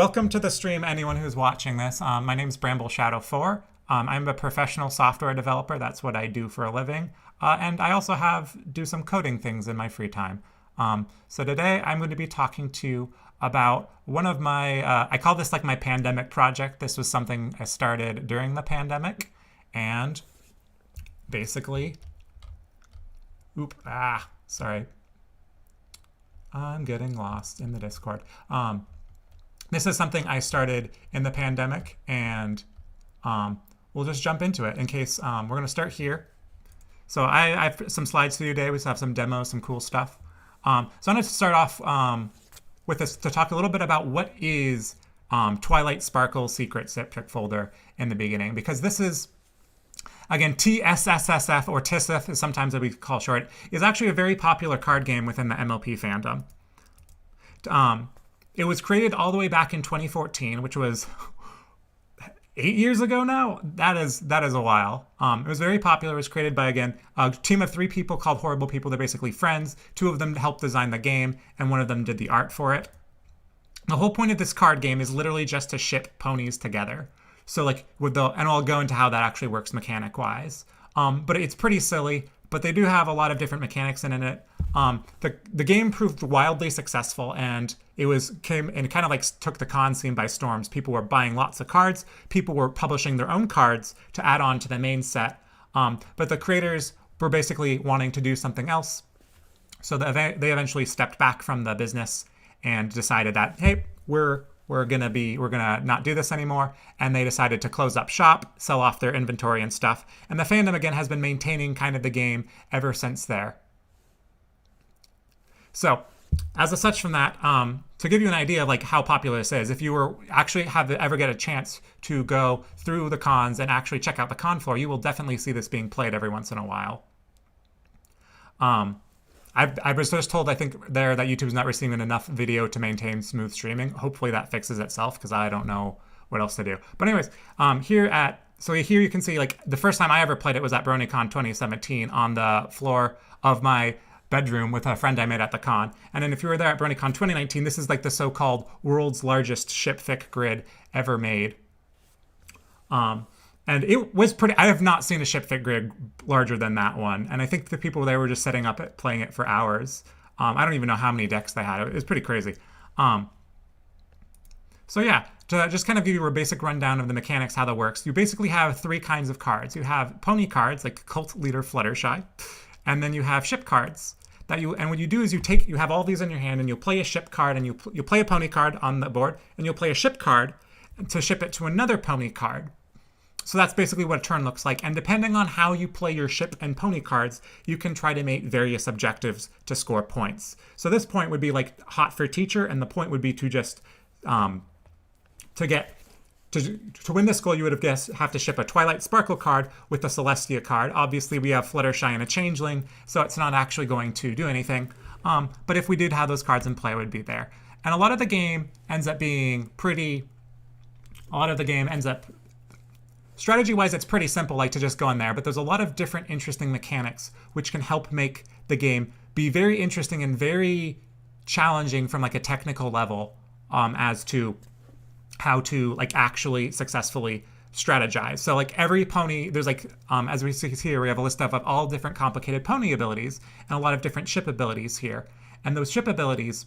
Welcome to the stream, anyone who's watching this. My name is Bramble Shadow 4. I'm a professional software developer. That's what I do for a living. And I also do some coding things in my free time. So today I'm going to be talking to you about one of my, I call this like my pandemic project. This was something I started during the pandemic. And basically, sorry. I'm getting lost in the Discord. This is something I started in the pandemic, and we'll just jump into it in case we're going to start here. So I have some slides to do today. We have some demos, some cool stuff. So I'm going to start off with this to talk a little bit about what is Twilight Sparkle Secret Zip Trick Folder in the beginning, because this is, again, TSSSF, or TSSSF is sometimes what we call short, is actually a very popular card game within the MLP fandom. It was created all the way back in 2014, which was 8 years ago now. That is a while. It was very popular. It was created by, again, a team of 3 people called Horrible People. They're basically friends. 2 of them helped design the game, and 1 of them did the art for it. The whole point of this card game is literally just to ship ponies together. So like and I'll go into how that actually works mechanic-wise. But it's pretty silly, but they do have a lot of different mechanics in it. The game proved wildly successful, and it kind of like took the con scene by storms. People were buying lots of cards. People were publishing their own cards to add on to the main set. But the creators were basically wanting to do something else. So they eventually stepped back from the business and decided that, hey, we're gonna not do this anymore, and they decided to close up shop, sell off their inventory and stuff. And the fandom again has been maintaining kind of the game ever since there. So, as a such from that, to give you an idea of like how popular this is, if you were actually ever get a chance to go through the cons and actually check out the con floor, you will definitely see this being played every once in a while. I was just told, I think, that YouTube's not receiving enough video to maintain smooth streaming. Hopefully that fixes itself, because I don't know what else to do. But anyways, here you can see, like, the first time I ever played it was at BronyCon 2017 on the floor of my bedroom with a friend I made at the con. And then if you were there at BronyCon 2019, this is like the so-called world's largest ship-fic grid ever made. And it was pretty, I have not seen a ship-fic grid larger than that one. And I think the people there were just setting up it, playing it for hours. I don't even know how many decks they had. It was pretty crazy. So yeah, to just kind of give you a basic rundown of the mechanics, how that works, you basically have 3 kinds of cards. You have pony cards, like Cult Leader Fluttershy, and then you have ship cards. And what you do is you have all these in your hand, and you'll play a ship card, and you play a pony card on the board, and you'll play a ship card to ship it to another pony card. So that's basically what a turn looks like. And depending on how you play your ship and pony cards, you can try to make various objectives to score points. So this point would be like hot for teacher, and the point would be to just to win this goal, you would have to ship a Twilight Sparkle card with a Celestia card. Obviously, we have Fluttershy and a Changeling, so it's not actually going to do anything. But if we did have those cards in play, it would be there. And a lot of the game ends up strategy-wise, it's pretty simple, like to just go in there. But there's a lot of different interesting mechanics which can help make the game be very interesting and very challenging from like a technical level as to how to like actually successfully strategize. So like every pony, there's like, as we see here, we have a list of all different complicated pony abilities and a lot of different ship abilities here. And those ship abilities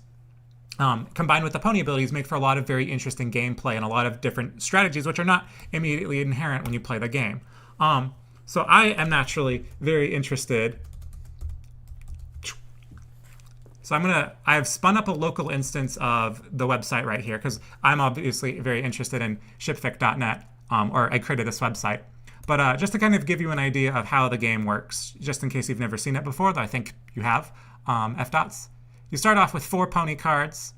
combined with the pony abilities make for a lot of very interesting gameplay and a lot of different strategies which are not immediately inherent when you play the game. So I am naturally very interested. So I have spun up a local instance of the website right here, because I'm obviously very interested in shipfic.net, or I created this website. But just to kind of give you an idea of how the game works, just in case you've never seen it before, though I think you have, F-dots. You start off with 4 pony cards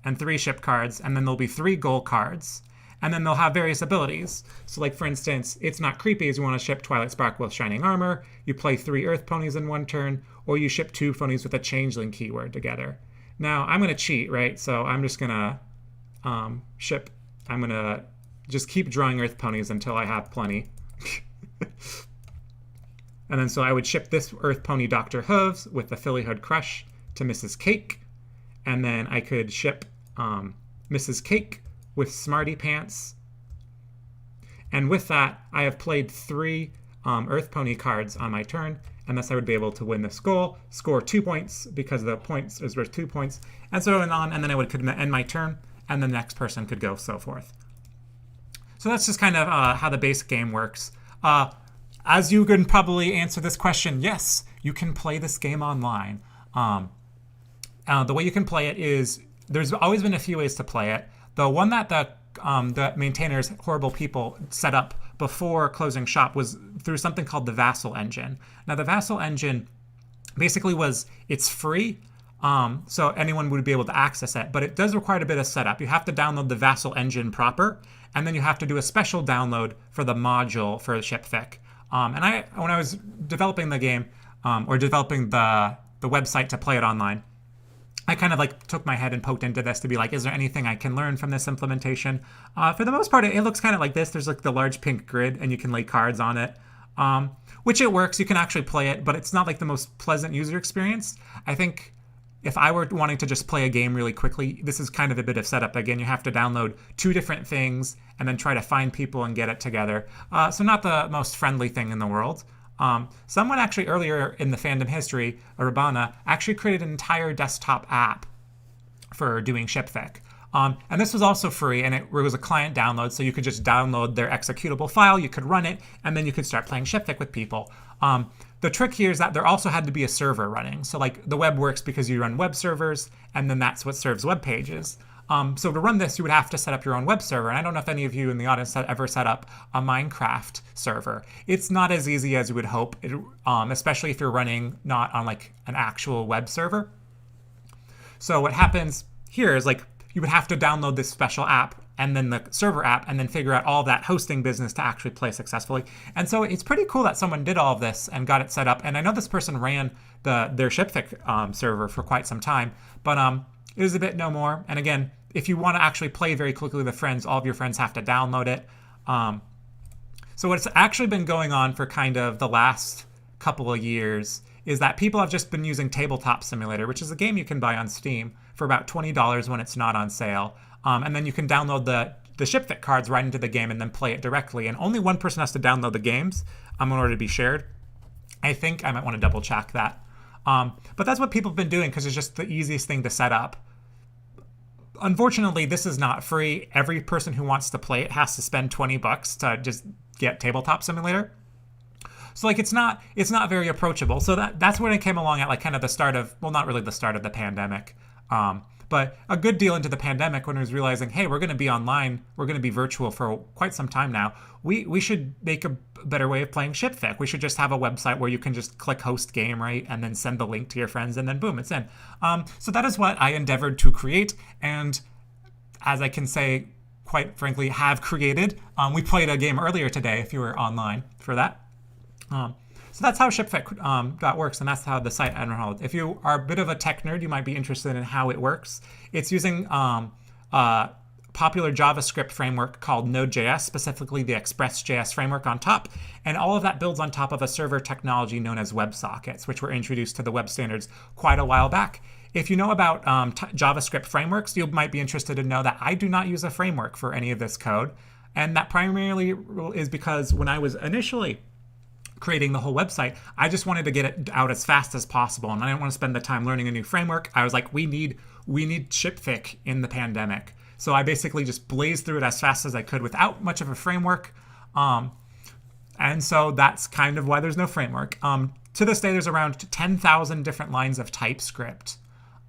and 3 ship cards, and then there'll be 3 goal cards. And then they'll have various abilities. So like, for instance, It's Not Creepy is you want to ship Twilight Sparkle with Shining Armor, you play 3 Earth ponies in 1 turn, or you ship 2 ponies with a Changeling keyword together. Now, I'm going to cheat, right? So I'm just going to I'm going to just keep drawing Earth ponies until I have plenty. And then so I would ship this Earth pony Dr. Hooves with the Philly Hood Crush to Mrs. Cake. And then I could ship Mrs. Cake with Smarty Pants. And with that, I have played 3 Earth Pony cards on my turn, and thus I would be able to win this goal, score 2 points because the points is worth 2 points, and so on, and then I would end my turn, and the next person could go, so forth. So that's just kind of how the basic game works. As you can probably answer this question, yes, you can play this game online. The way you can play it is, there's always been a few ways to play it. The one that the maintainers, horrible people, set up before closing shop was through something called the Vassal Engine. Now, the Vassal Engine basically it's free, so anyone would be able to access it, but it does require a bit of setup. You have to download the Vassal Engine proper, and then you have to do a special download for the module for ShipFic. And when I was developing the game, or developing the website to play it online, I kind of like took my head and poked into this to be like, is there anything I can learn from this implementation? For the most part, it looks kind of like this. There's like the large pink grid, and you can lay cards on it, which it works. You can actually play it, but it's not like the most pleasant user experience. I think if I were wanting to just play a game really quickly, this is kind of a bit of setup. Again, you have to download 2 different things and then try to find people and get it together. So not the most friendly thing in the world. Someone actually earlier in the fandom history, Urbana, actually created an entire desktop app for doing ShipFic. And this was also free, and it was a client download, so you could just download their executable file, you could run it, and then you could start playing ShipFic with people. The trick here is that there also had to be a server running. So like the web works because you run web servers, and then that's what serves web pages. So to run this, you would have to set up your own web server. And I don't know if any of you in the audience have ever set up a Minecraft server. It's not as easy as you would hope, especially if you're running not on like an actual web server. So what happens here is like you would have to download this special app and then the server app and then figure out all that hosting business to actually play successfully. And so it's pretty cool that someone did all of this and got it set up. And I know this person ran their ShipFic server for quite some time, but it is a bit no more. And again, if you want to actually play very quickly with friends, all of your friends have to download it. So what's actually been going on for kind of the last couple of years is that people have just been using Tabletop Simulator, which is a game you can buy on Steam for about $20 when it's not on sale. And then you can download the ShipFic cards right into the game and then play it directly. And only one person has to download the games in order to be shared. I think I might want to double check that. But that's what people have been doing because it's just the easiest thing to set up. Unfortunately, this is not free. Every person who wants to play it has to spend $20 to just get Tabletop Simulator. So like it's not very approachable. So that's when it came along at like kind of the start of, well, not really the start of the pandemic, but a good deal into the pandemic when I was realizing, hey, we're going to be online, we're going to be virtual for quite some time now. We should make a better way of playing ShipFic. We should just have a website where you can just click host game, right, and then send the link to your friends, and then boom, it's in. So that is what I endeavored to create, and as I can say, quite frankly, have created. We played a game earlier today, if you were online for that. So that's how ShipFic works, and that's how the site, I don't know, if you are a bit of a tech nerd, you might be interested in how it works. It's using a popular JavaScript framework called Node.js, specifically the Express.js framework on top, and all of that builds on top of a server technology known as WebSockets, which were introduced to the web standards quite a while back. If you know about JavaScript frameworks, you might be interested to know that I do not use a framework for any of this code, and that primarily is because when I was initially creating the whole website, I just wanted to get it out as fast as possible, and I didn't want to spend the time learning a new framework. I was like, we need ShipFic in the pandemic. So I basically just blazed through it as fast as I could without much of a framework. And so that's kind of why there's no framework. To this day, there's around 10,000 different lines of TypeScript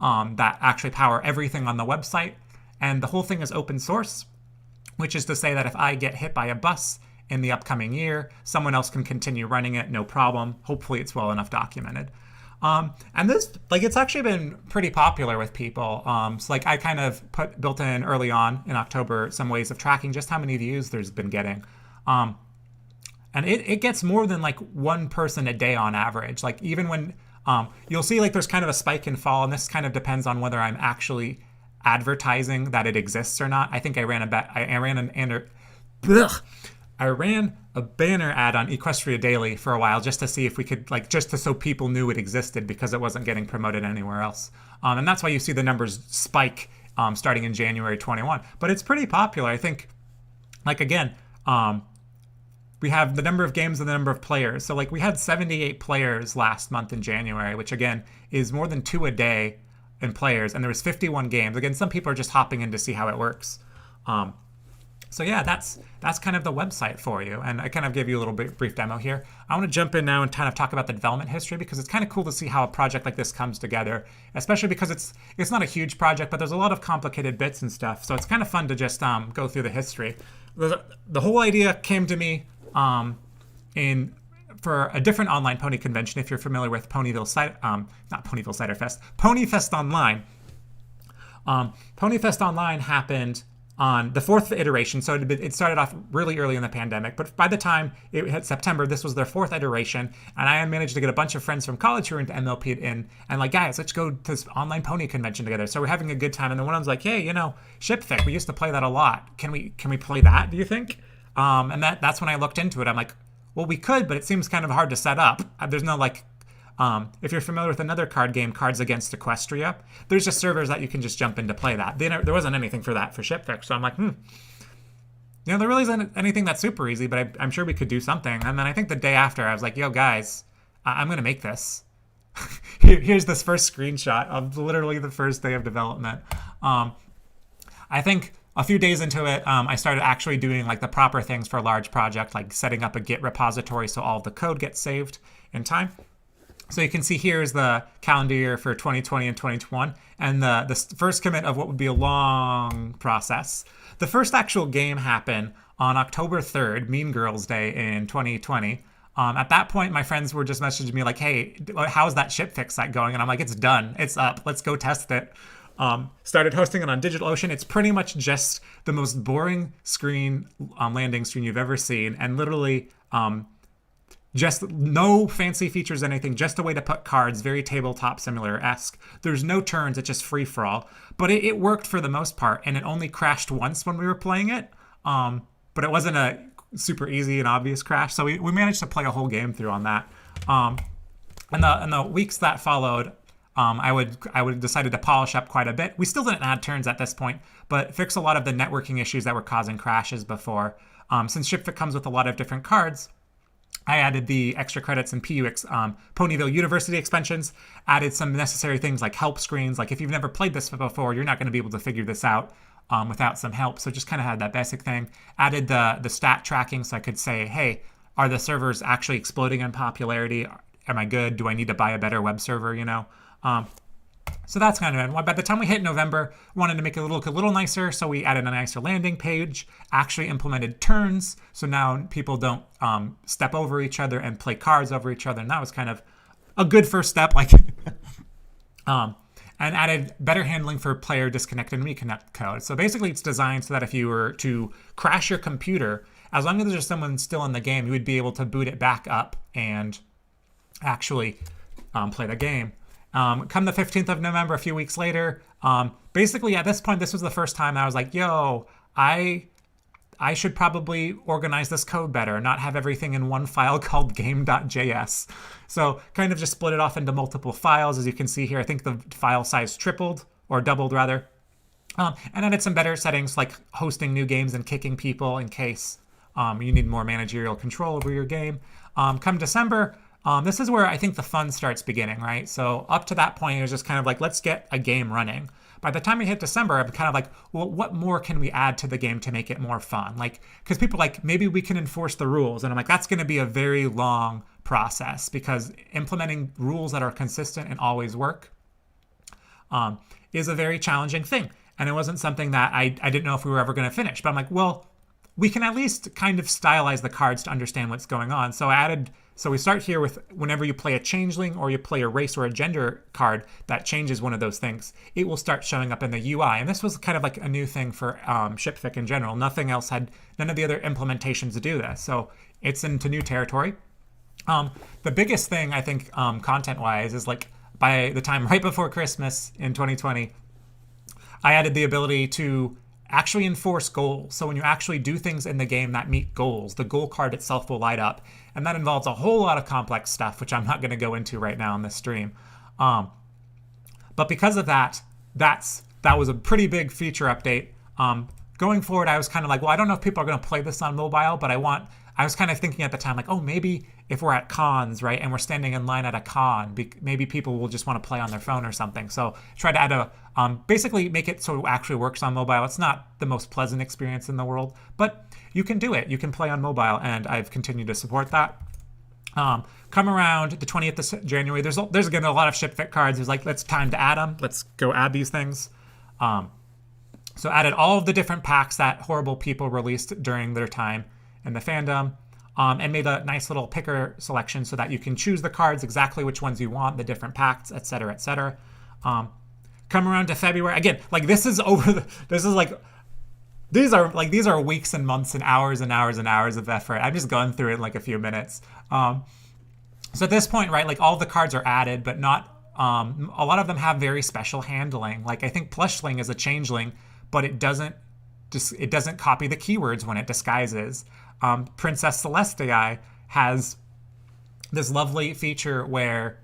that actually power everything on the website. And the whole thing is open source, which is to say that if I get hit by a bus in the upcoming year, someone else can continue running it, no problem. Hopefully it's well enough documented. And this, like, it's actually been pretty popular with people. So like I kind of built in early on in October some ways of tracking just how many views there's been getting. And it gets more than like one person a day on average. Like even when you'll see like there's kind of a spike and fall, and this kind of depends on whether I'm actually advertising that it exists or not. I think I ran a banner ad on Equestria Daily for a while just to see if we could, like, so people knew it existed because it wasn't getting promoted anywhere else. And that's why you see the numbers spike starting in January 21. But it's pretty popular. I think, like, again, we have the number of games and the number of players. So, like, we had 78 players last month in January, which, again, is more than 2 a day in players. And there was 51 games. Again, some people are just hopping in to see how it works. So yeah, that's kind of the website for you. And I kind of gave you a little brief demo here. I want to jump in now and kind of talk about the development history, because it's kind of cool to see how a project like this comes together, especially because it's not a huge project, but there's a lot of complicated bits and stuff. So it's kind of fun to just go through the history. The whole idea came to me for a different online pony convention. If you're familiar with not Ponyville Cider Fest, Ponyfest Online. Ponyfest Online happened on the 4th iteration, so it started off really early in the pandemic, but by the time it hit September, this was their 4th iteration, and I had managed to get a bunch of friends from college who were into MLP in, and like, guys, let's go to this online pony convention together. So we're having a good time, and then one of them's like, hey, Shipfic, we used to play that a lot. Can we play that, do you think? And that's when I looked into it. I'm like, well, we could, but it seems kind of hard to set up. There's no if you're familiar with another card game, Cards Against Equestria, there's just servers that you can just jump in to play that. There wasn't anything for that for Shipfix, so I'm like, there really isn't anything that's super easy, but I'm sure we could do something. And then I think the day after, I was like, yo, guys, I'm going to make this. Here's this first screenshot of literally the first day of development. I think a few days into it, I started actually doing like the proper things for a large project, like setting up a Git repository so all of the code gets saved in time. So you can see here is the calendar year for 2020 and 2021, and the first commit of what would be a long process. The first actual game happened on October 3rd, Mean Girls Day in 2020. At that point, my friends were just messaging me like, hey, how's that Shipfix site going? And I'm like, it's done. It's up. Let's go test it. Started hosting it on DigitalOcean. It's pretty much just the most boring screen, landing screen you've ever seen, and literally just no fancy features, anything, just a way to put cards, very tabletop simulator-esque. There's no turns, it's just free-for-all. But it worked for the most part, and it only crashed once when we were playing it. But it wasn't a super easy and obvious crash, so we managed to play a whole game through on that. In the weeks that followed, I would decided to polish up quite a bit. We still didn't add turns at this point, but fix a lot of the networking issues that were causing crashes before. Since Shipfic comes with a lot of different cards, I added the extra credits and PUX Ponyville University expansions, added some necessary things like help screens. Like if you've never played this before, you're not going to be able to figure this out without some help. So just kind of had that basic thing. Added the stat tracking so I could say, hey, are the servers actually exploding in popularity? Am I good? Do I need to buy a better web server, So that's kind of it. By the time we hit November, we wanted to make it look a little nicer, so we added a nicer landing page, actually implemented turns, so now people don't step over each other and play cards over each other, and that was kind of a good first step. And added better handling for player disconnect and reconnect code. So basically it's designed so that if you were to crash your computer, as long as there's someone still in the game, you would be able to boot it back up and actually play the game. Come the 15th of November, a few weeks later, basically at this point, this was the first time I was like, yo, I should probably organize this code better, not have everything in one file called game.js. So kind of just split it off into multiple files. As you can see here, I think the file size tripled, or doubled rather. And added some better settings like hosting new games and kicking people in case you need more managerial control over your game. Come December, this is where I think the fun starts beginning, right? So up to that point, it was just kind of like, let's get a game running. By the time we hit December, I'm kind of like, well, what more can we add to the game to make it more fun? Like, because people are like, maybe we can enforce the rules. And I'm like, that's going to be a very long process because implementing rules that are consistent and always work is a very challenging thing. And it wasn't something that I didn't know if we were ever going to finish. But I'm like, well, we can at least kind of stylize the cards to understand what's going on. So we start here with whenever you play a changeling or you play a race or a gender card that changes one of those things, it will start showing up in the UI. And this was kind of like a new thing for Shipfic in general. None of the other implementations do this. So it's into new territory. The biggest thing I think content-wise is like by the time right before Christmas in 2020, I added the ability to actually enforce goals. So when you actually do things in the game that meet goals, the goal card itself will light up. And that involves a whole lot of complex stuff, which I'm not going to go into right now on this stream. But because of that, that's that was a pretty big feature update. Going forward, I was kind of like, well, I don't know if people are going to play this on mobile, but I was kind of thinking at the time, like, oh, maybe if we're at cons, right, and we're standing in line at a con, maybe people will just want to play on their phone or something. So try to add basically make it so it actually works on mobile. It's not the most pleasant experience in the world, but you can do it. You can play on mobile, and I've continued to support that. Come around the 20th of January, there's again a lot of ship fit cards. There's like, it's time to add them. Let's go add these things. So added all of the different packs that horrible people released during their time in the fandom, and made a nice little picker selection so that you can choose the cards exactly which ones you want, the different packs, etc., etc. Come around to February again. Like this is over. These are weeks and months and hours and hours and hours of effort. I'm just going through it in like a few minutes. So at this point, right, like all the cards are added, but not. A lot of them have very special handling. Like I think Plushling is a changeling, but it doesn't copy the keywords when it disguises. Princess Celestii has this lovely feature where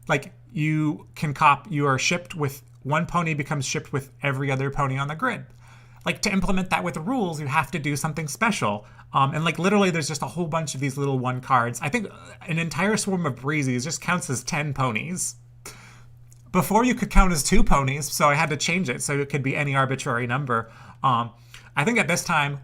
like you are shipped with one pony becomes shipped with every other pony on the grid. Like to implement that with the rules, you have to do something special. And like literally there's just a whole bunch of these little one cards. I think an entire swarm of breezies just counts as 10 ponies. Before you could count as 2 ponies, so I had to change it so it could be any arbitrary number. I think at this time,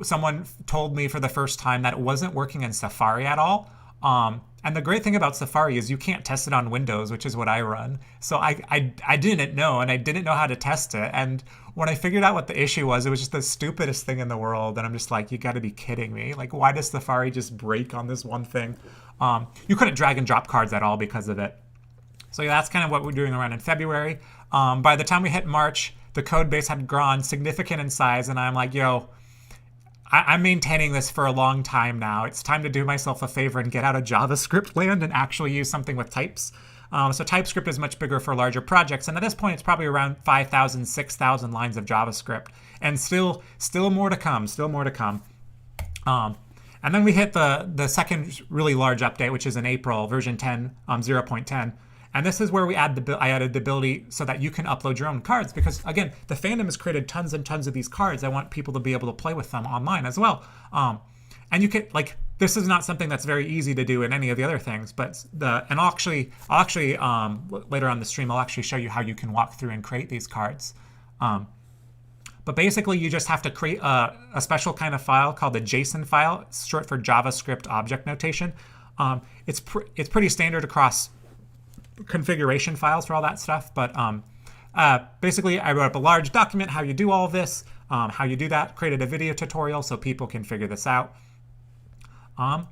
someone told me for the first time that it wasn't working in Safari at all. And the great thing about Safari is you can't test it on Windows, which is what I run. So I didn't know, and I didn't know how to test it. And when I figured out what the issue was, it was just the stupidest thing in the world. And I'm just like, you got to be kidding me. Like, why does Safari just break on this one thing? You couldn't drag and drop cards at all because of it. So yeah, that's kind of what we're doing around in February. By the time we hit March, the code base had grown significant in size, and I'm like, yo, I'm maintaining this for a long time now. It's time to do myself a favor and get out of JavaScript land and actually use something with types. So TypeScript is much bigger for larger projects, and at this point, it's probably around 5,000, 6,000 lines of JavaScript, and still more to come. Still more to come. And then we hit the second really large update, which is in April, version 10, 0.10. And this is where I added the ability so that you can upload your own cards, because again, the fandom has created tons and tons of these cards. I want people to be able to play with them online as well. And you can, like, this is not something that's very easy to do in any of the other things, but I'll actually later on the stream, I'll actually show you how you can walk through and create these cards. But basically, you just have to create a special kind of file called the JSON file. It's short for JavaScript Object Notation. It's pretty standard across configuration files for all that stuff, but basically I wrote up a large document how you do all of this, how you do that, created a video tutorial so people can figure this out. And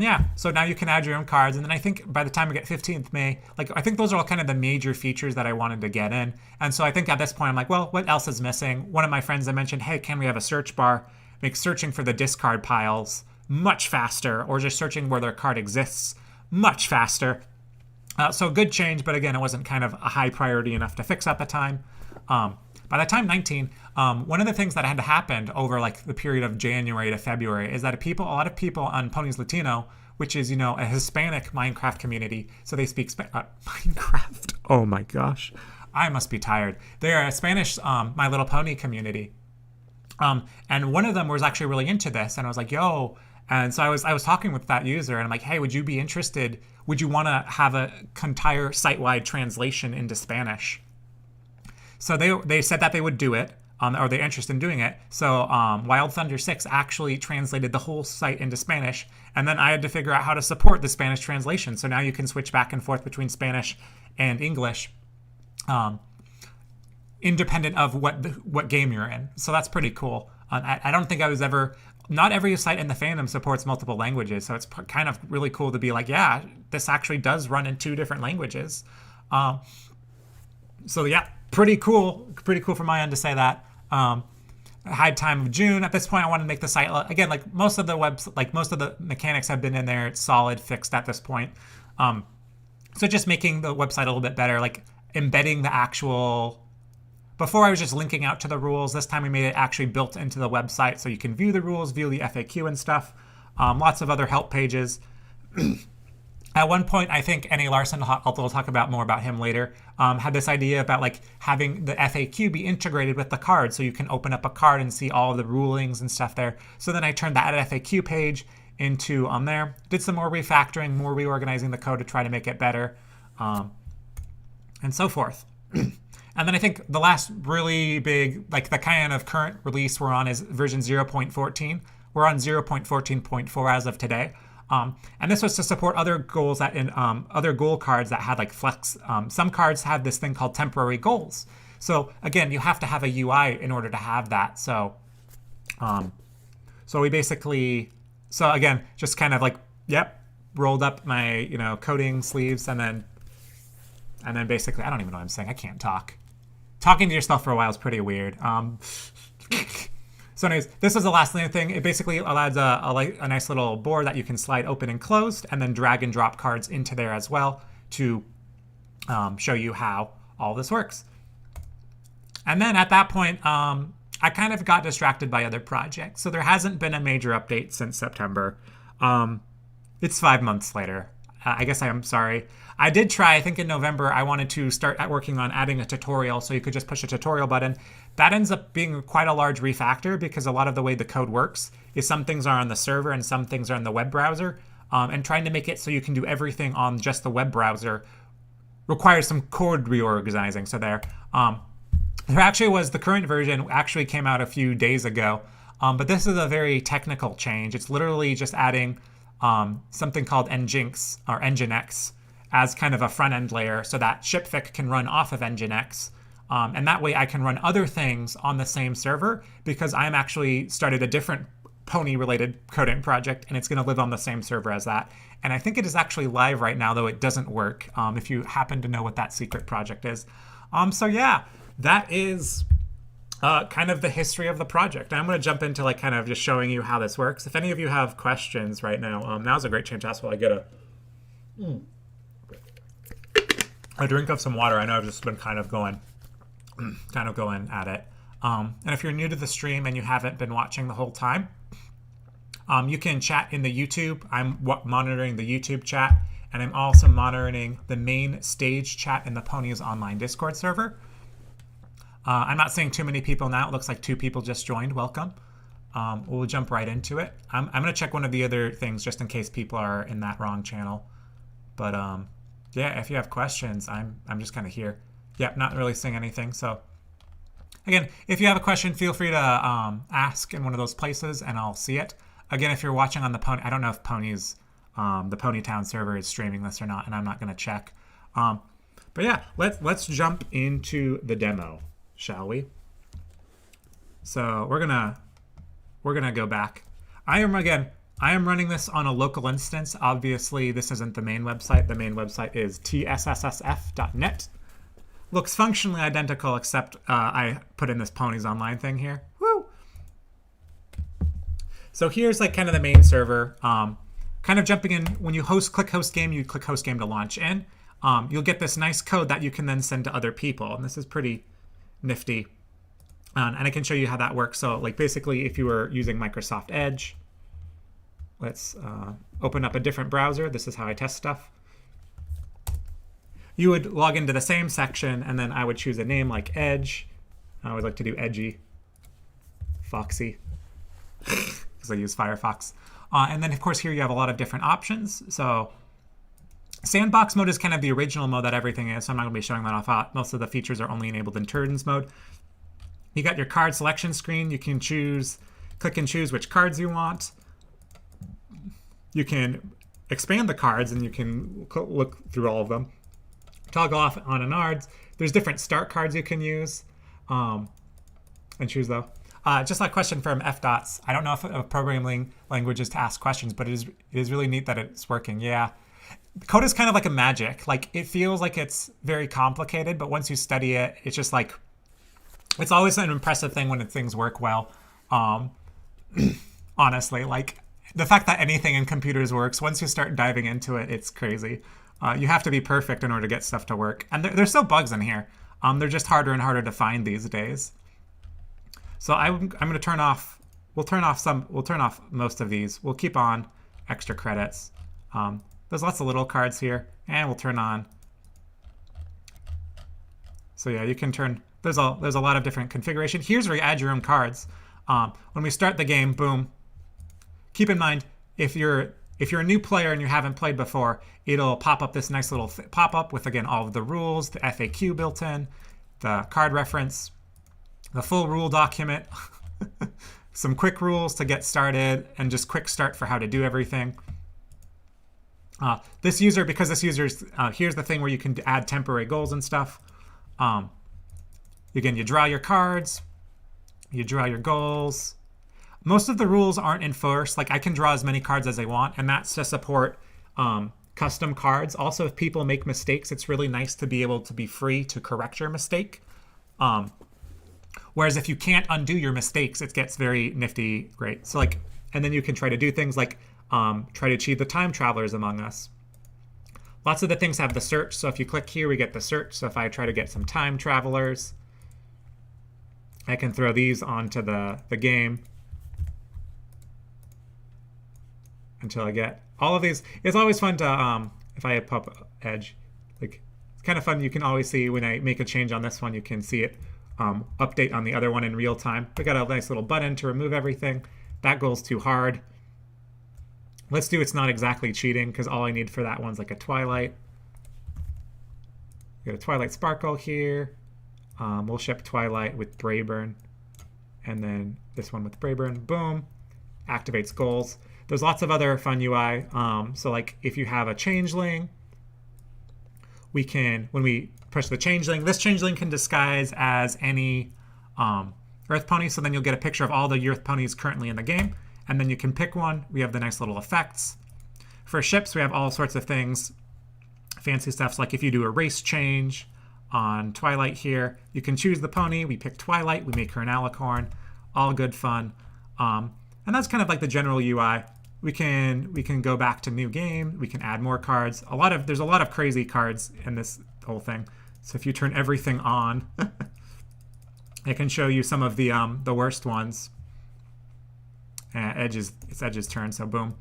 yeah, so now you can add your own cards, and then I think by the time we get 15th May, like I think those are all kind of the major features that I wanted to get in. And so I think at this point I'm like, well, what else is missing? One of my friends I mentioned, hey, can we have a search bar, make searching for the discard piles much faster, or just searching where their card exists much faster. So good change, but again, it wasn't kind of a high priority enough to fix at the time. By the time 19, one of the things that had to happen over like the period of January to February is that a lot of people on Ponies Latino, which is, a Hispanic Minecraft community, so they speak Minecraft. Oh my gosh, I must be tired. They are a Spanish My Little Pony community, and one of them was actually really into this, and I was like, yo. And so I was talking with that user, and I'm like, hey, would you be interested? Would you want to have an entire site-wide translation into Spanish? So they said that they would do it, or they're interested in doing it. So Wild Thunder 6 actually translated the whole site into Spanish, and then I had to figure out how to support the Spanish translation. So now you can switch back and forth between Spanish and English, independent of what game you're in. So that's pretty cool. I don't think I was ever... Not every site in the fandom supports multiple languages, so it's kind of really cool to be like, yeah, this actually does run in 2 different languages. So yeah, pretty cool from my end to say that. High time of June. At this point, I want to make the site again, like most of the mechanics have been in there. It's solid, fixed at this point. So just making the website a little bit better, like embedding the actual. Before I was just linking out to the rules. This time we made it actually built into the website so you can view the rules, view the FAQ and stuff. Lots of other help pages. At one point, I think N.A. Larson, we'll talk about more about him later, had this idea about like having the FAQ be integrated with the card, so you can open up a card and see all the rulings and stuff there. So then I turned that FAQ page into there, did some more refactoring, more reorganizing the code to try to make it better, and so forth. And then I think the last really big, like the kind of current release we're on is version 0.14. We're on 0.14.4 as of today. And this was to support other goals that in other goal cards that had like flex. Some cards have this thing called temporary goals. So again, you have to have a UI in order to have that. So, so we basically, so again, just kind of like, yep, rolled up my, coding sleeves and then basically, I don't even know what I'm saying. I can't talk. Talking to yourself for a while is pretty weird. So anyways, this is the last thing. It basically allows a nice little board that you can slide open and closed and then drag and drop cards into there as well to show you how all this works. And then at that point, I kind of got distracted by other projects. So there hasn't been a major update since September. It's 5 months later. I guess I am sorry. I did try, I think in November, I wanted to start working on adding a tutorial so you could just push a tutorial button. That ends up being quite a large refactor because a lot of the way the code works is some things are on the server and some things are in the web browser. And trying to make it so you can do everything on just the web browser requires some code reorganizing. So there actually was, the current version actually came out a few days ago. But this is a very technical change. It's literally just adding something called Nginx or Nginx as kind of a front-end layer so that shipfic can run off of Nginx. And that way I can run other things on the same server because I'm actually started a different Pony-related coding project and it's going to live on the same server as that. And I think it is actually live right now, though it doesn't work, if you happen to know what that secret project is. So yeah, that is kind of the history of the project. I'm going to jump into like kind of just showing you how this works. If any of you have questions right now, now's a great chance to ask while I get a drink of some water. I know I've just been kind of going at it. And if you're new to the stream and you haven't been watching the whole time, you can chat in the YouTube. I'm monitoring the YouTube chat, and I'm also monitoring the main stage chat in the Ponies online Discord server. I'm not seeing too many people now. It looks like 2 people just joined. Welcome. We'll jump right into it. I'm going to check one of the other things just in case people are in that wrong channel. But yeah, if you have questions, I'm just kind of here. Yep, not really seeing anything. So again, if you have a question, feel free to ask in one of those places and I'll see it. Again, if you're watching on the Pony, I don't know if Ponies, the Ponytown server is streaming this or not, and I'm not going to check. But yeah, let's jump into the demo, shall we? So we're gonna go back. I am running this on a local instance. Obviously, this isn't the main website. The main website is TSSSF.net. Looks functionally identical, except I put in this Ponies Online thing here. Woo! So here's like kind of the main server. Kind of jumping in, when you click host game, you click host game to launch in. You'll get this nice code that you can then send to other people. And this is pretty nifty. And I can show you how that works. So like basically if you were using Microsoft Edge, let's open up a different browser. This is how I test stuff. You would log into the same section, and then I would choose a name like Edge. I always like to do Edgy, Foxy, because I use Firefox. And then, of course, here you have a lot of different options. So sandbox mode is kind of the original mode that everything is, so I'm not going to be showing that off. Most of the features are only enabled in Turns mode. You got your card selection screen. You can click and choose which cards you want. You can expand the cards, and you can look through all of them. Toggle off on and ards. There's different start cards you can use and choose though. Just a question from FDots. I don't know if a programming language is to ask questions, but it is really neat that it's working. Yeah, code is kind of like a magic. Like it feels like it's very complicated, but once you study it, it's just like it's always an impressive thing when things work well. Honestly, like the fact that anything in computers works, once you start diving into it, it's crazy. You have to be perfect in order to get stuff to work. And there's still bugs in here. They're just harder and harder to find these days. So I'm going to turn off, we'll turn off most of these. We'll keep on extra credits. There's lots of little cards here, and we'll turn on. So yeah, you can turn. There's a lot of different configuration. Here's where you add your own cards. When we start the game, boom. Keep in mind, if you're a new player and you haven't played before, it'll pop up this nice little pop-up with, again, all of the rules, the FAQ built in, the card reference, the full rule document, some quick rules to get started, and just quick start for how to do everything. This user, because this user's, here's the thing where you can add temporary goals and stuff. Again, you draw your cards, you draw your goals. Most of the rules aren't enforced. Like, I can draw as many cards as I want, and that's to support custom cards. Also, if people make mistakes, it's really nice to be able to be free to correct your mistake. Whereas if you can't undo your mistakes, it gets very nifty, great. So like, and then you can try to do things like try to achieve the time travelers among us. Lots of the things have the search. So if you click here, we get the search. So if I try to get some time travelers, I can throw these onto the game until I get all of these. It's always fun to, if I pop edge, like, it's kind of fun. You can always see when I make a change on this one, you can see it update on the other one in real time. We got a nice little button to remove everything. That goes too hard. Let's do it's not exactly cheating, because all I need for that one's like a Twilight. We got a Twilight Sparkle here. We'll ship Twilight with Brayburn. And then this one with Brayburn. Boom. Activates goals. There's lots of other fun UI. So like if you have a Changeling, we can, when we push the Changeling, this Changeling can disguise as any Earth Pony. So then you'll get a picture of all the Earth Ponies currently in the game. And then you can pick one. We have the nice little effects. For ships, we have all sorts of things. Fancy stuff. So like if you do a race change on Twilight here, you can choose the pony. We pick Twilight. We make her an alicorn. All good fun. And that's kind of like the general UI. We can go back to new game. We can add more cards. There's a lot of crazy cards in this whole thing. So if you turn everything on, I can show you some of the worst ones. It's Edge's turn, so boom.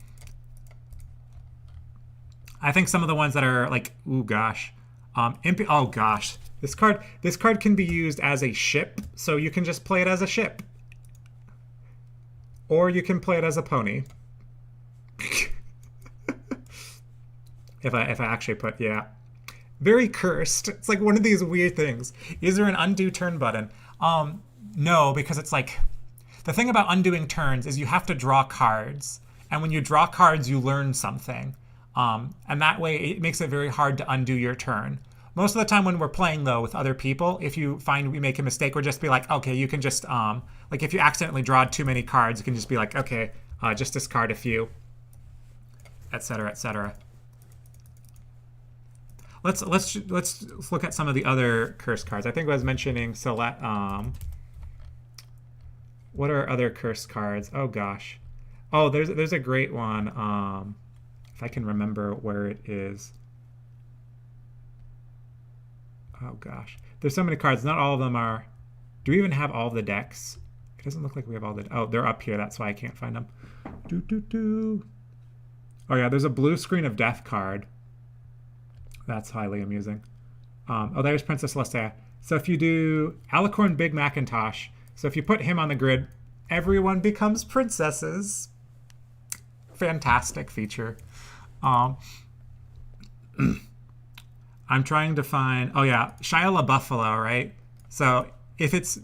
I think some of the ones that are like, ooh gosh, oh gosh, this card can be used as a ship, so you can just play it as a ship, or you can play it as a pony. if I actually put, yeah, very cursed. It's like one of these weird things. Is there an undo turn button? No, because it's like, the thing about undoing turns is you have to draw cards, and when you draw cards, you learn something. And that way, it makes it very hard to undo your turn. Most of the time when we're playing, though, with other people, if you find we make a mistake, we'll just be like, okay, you can just, like if you accidentally draw too many cards, you can just be like, okay, just discard a few, etc., etc. Let's look at some of the other curse cards. I think I was mentioning select. What are other curse cards? Oh gosh. Oh, there's a great one. If I can remember where it is. Oh gosh. There's so many cards. Not all of them are. Do we even have all the decks? It doesn't look like we have all the. Oh, they're up here. That's why I can't find them. Oh yeah, there's a blue screen of death card. That's highly amusing. Oh, there's Princess Celestia. So if you do Alicorn Big Macintosh, so if you put him on the grid, everyone becomes princesses. Fantastic feature. I'm trying to find, oh yeah, Shia LaBuffalo, right? So if it's,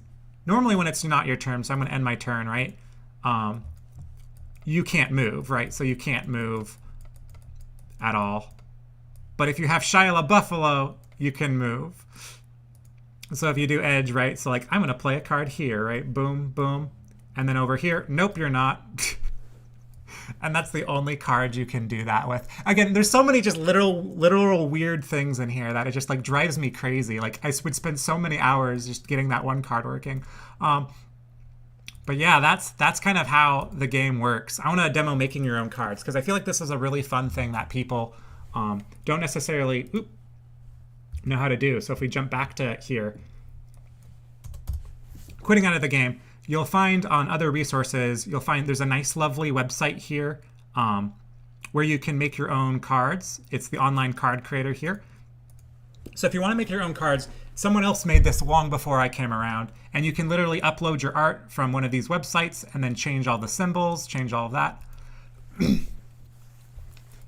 normally when it's not your turn, so I'm going to end my turn, right? You can't move, right? So you can't move at all. But if you have Shia LaBuffalo, you can move. So if you do edge, right? So like, I'm going to play a card here, right? Boom, boom. And then over here, nope, you're not. And that's the only card you can do that with. Again, there's so many just literal weird things in here that it just like drives me crazy. Like I would spend so many hours just getting that one card working. But yeah, that's kind of how the game works. I want to demo making your own cards because I feel like this is a really fun thing that people don't necessarily know how to do. So if we jump back to here, quitting out of the game, you'll find on other resources, you'll find there's a nice, lovely website here where you can make your own cards. It's the online card creator here. So if you want to make your own cards, someone else made this long before I came around, and you can literally upload your art from one of these websites and then change all the symbols, change all of that.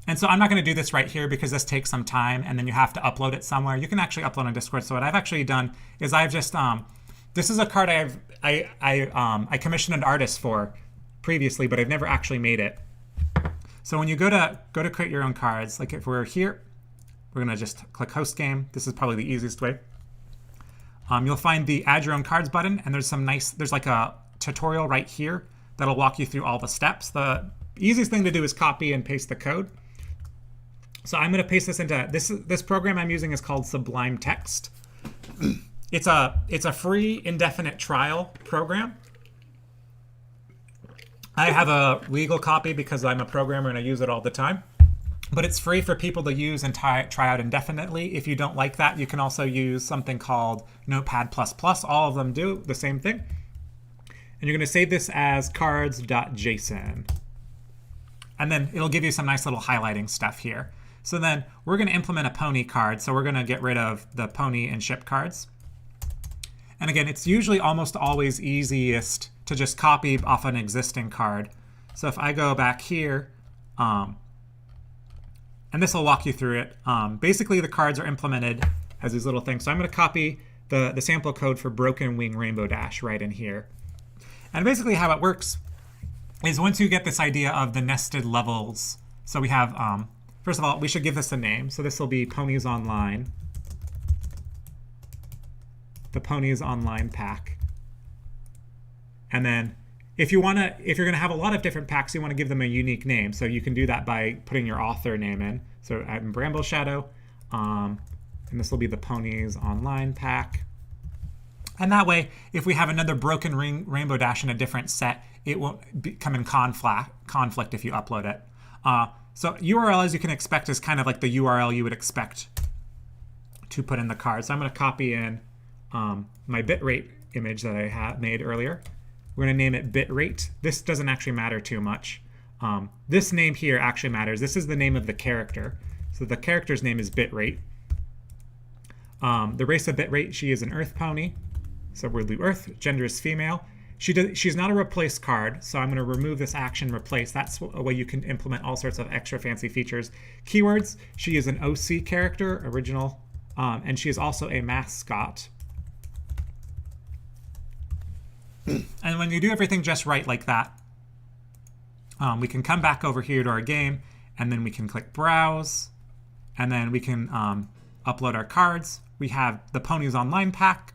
And so I'm not going to do this right here because this takes some time, and then you have to upload it somewhere. You can actually upload on Discord. So what I've actually done is I've just this is a card I commissioned an artist for previously, but I've never actually made it. So when you go to create your own cards, like if we're here, we're gonna just click host game. This is probably the easiest way. You'll find the add your own cards button, and there's like a tutorial right here that'll walk you through all the steps. The easiest thing to do is copy and paste the code. So I'm gonna paste this into this program I'm using is called Sublime Text. It's a free indefinite trial program. I have a legal copy because I'm a programmer and I use it all the time. But it's free for people to use and try out indefinitely. If you don't like that, you can also use something called Notepad++. All of them do the same thing. And you're going to save this as cards.json. And then it'll give you some nice little highlighting stuff here. So then we're going to implement a pony card. So we're going to get rid of the pony and ship cards. And again, it's usually almost always easiest to just copy off an existing card. So if I go back here, and this will walk you through it. Basically, the cards are implemented as these little things. So I'm going to copy the sample code for Broken Wing Rainbow Dash right in here. And basically how it works is once you get this idea of the nested levels, so we have, first of all, we should give this a name. So this will be Ponies Online. The Ponies Online pack. And then if you're going to have a lot of different packs, you want to give them a unique name. So you can do that by putting your author name in. So I'm Bramble Shadow, and this will be the Ponies Online pack. And that way, if we have another Broken Rainbow Dash in a different set, it won't come in conflict if you upload it. So URL, as you can expect, is kind of like the URL you would expect to put in the card. So I'm going to copy in my bitrate image that I had made earlier. We're going to name it bitrate. This doesn't actually matter too much. This name here actually matters. This is the name of the character. So the character's name is bitrate. The race of bitrate, she is an earth pony. So we'll do earth. Gender is female. She's not a replace card, so I'm going to remove this action replace. That's a way you can implement all sorts of extra fancy features. Keywords, she is an OC character, original, and she is also a mascot. And when you do everything just right like that, we can come back over here to our game, and then we can click Browse, and then we can upload our cards. We have the Ponies Online pack,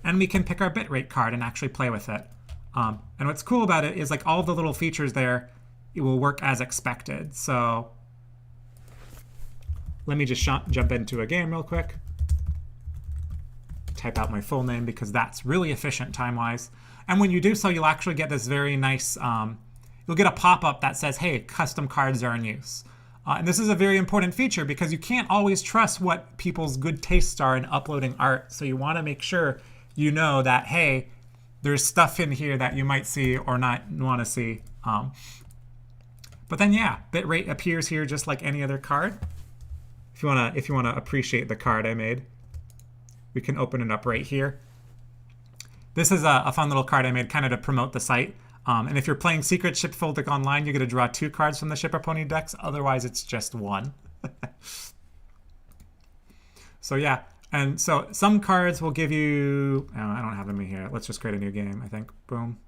and we can pick our bitrate card and actually play with it. And what's cool about it is like all the little features there, it will work as expected. So let me just jump into a game real quick. Type out my full name because that's really efficient time-wise. And when you do so, you'll actually get this very nice, you'll get a pop-up that says, hey, custom cards are in use. And this is a very important feature because you can't always trust what people's good tastes are in uploading art. So you want to make sure you know that, hey, there's stuff in here that you might see or not want to see. But then, yeah, bitrate appears here just like any other card. If you wanna appreciate the card I made, we can open it up right here. This is a fun little card I made kind of to promote the site. And if you're playing Secret Shipfoldic Online, you're going to draw 2 cards from the Shipper Pony decks. Otherwise, it's just 1. So yeah, and so some cards will give you... Oh, I don't have them in here. Let's just create a new game, I think. Boom.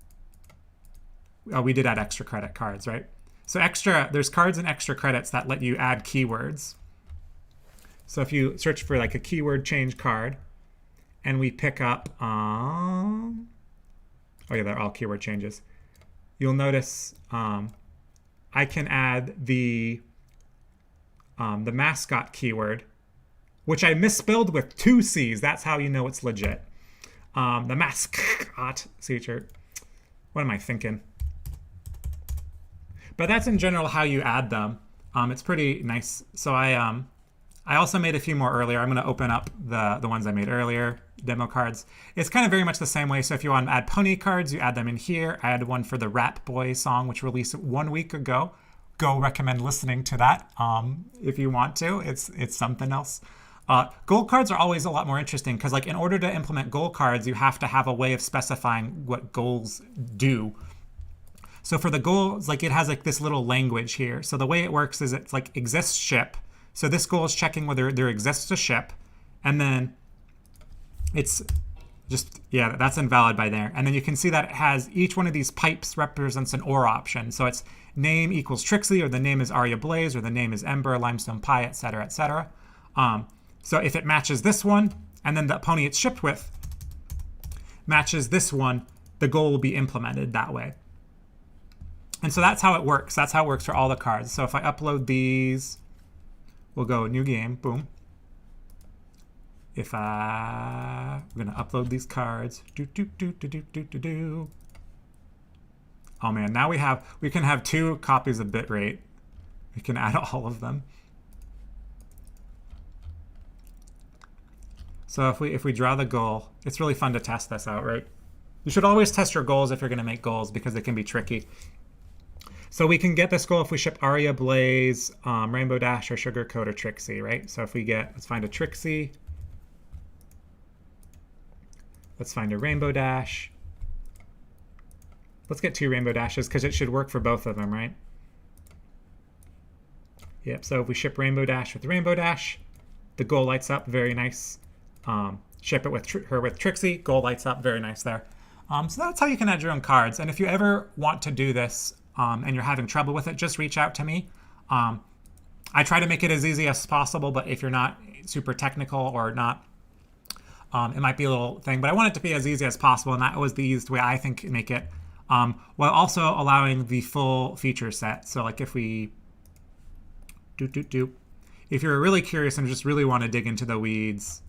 Oh, we did add extra credit cards, right? So there's cards and extra credits that let you add keywords. So if you search for like a keyword change card, and we pick up, oh yeah, they're all keyword changes. You'll notice I can add the mascot keyword, which I misspelled with 2 C's. That's how you know it's legit. The mascot feature. What am I thinking? But that's in general how you add them. It's pretty nice. So I also made a few more earlier. I'm going to open up the ones I made earlier, demo cards. It's kind of very much the same way. So if you want to add pony cards, you add them in here. I added one for the Rap Boy song, which released 1 week ago. go recommend listening to that if you want to. It's something else. Gold cards are always a lot more interesting because, like, in order to implement gold cards, you have to have a way of specifying what goals do. So for the goals, like, it has like this little language here. So the way it works is it's like exists ship. So this goal is checking whether there exists a ship, and then it's just, yeah, that's invalid by there. And then you can see that it has each one of these pipes represents an or option. So it's name equals Trixie, or the name is Arya Blaze, or the name is Ember, Limestone Pie, etc., etc. So if it matches this one, and then the pony it's shipped with matches this one, the goal will be implemented that way. And so that's how it works. That's how it works for all the cards. So if I upload these, we'll go new game, boom. If I'm gonna upload these cards, oh man, now we can have 2 copies of bitrate. We can add all of them. So if we draw the goal, it's really fun to test this out, right? You should always test your goals if you're gonna make goals because they can be tricky. So we can get this goal if we ship Arya Blaze, Rainbow Dash, or Sugarcoat, or Trixie, right? So if we get, let's find a Trixie. Let's find a Rainbow Dash. Let's get 2 Rainbow Dashes because it should work for both of them, right? Yep, so if we ship Rainbow Dash with Rainbow Dash, the goal lights up, very nice. Ship it with her with Trixie, goal lights up, very nice there. So that's how you can add your own cards. And if you ever want to do this and you're having trouble with it, just reach out to me. I try to make it as easy as possible, but if you're not super technical or not, it might be a little thing. But I want it to be as easy as possible, and that was the easiest way I think to make it, while also allowing the full feature set. So like if we if you're really curious and just really want to dig into the weeds,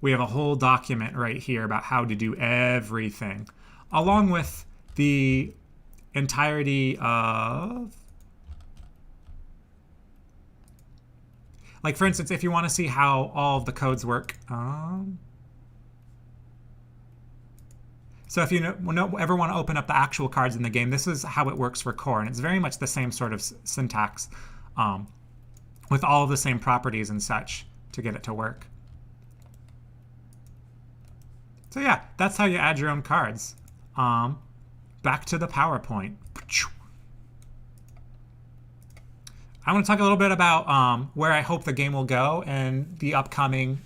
we have a whole document right here about how to do everything, along with the entirety of, like, for instance, if you want to see how all of the codes work. So if you ever want to open up the actual cards in the game, this is how it works for core, and it's very much the same sort of syntax with all of the same properties and such to get it to work. So yeah, that's how you add your own cards. Back to the PowerPoint. I want to talk a little bit about where I hope the game will go and the upcoming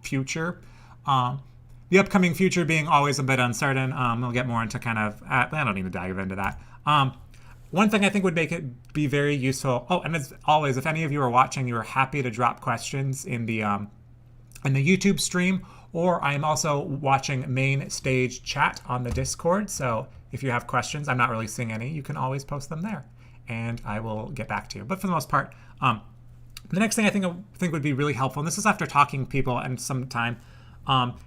future. The upcoming future being always a bit uncertain. We'll get more into kind of, I don't need to dive into that. One thing I think would make it be very useful. Oh, and as always, if any of you are watching, you are happy to drop questions in the YouTube stream, or I am also watching main stage chat on the Discord. So if you have questions, I'm not really seeing any, you can always post them there, and I will get back to you. But for the most part, the next thing I think would be really helpful, and this is after talking to people and some time.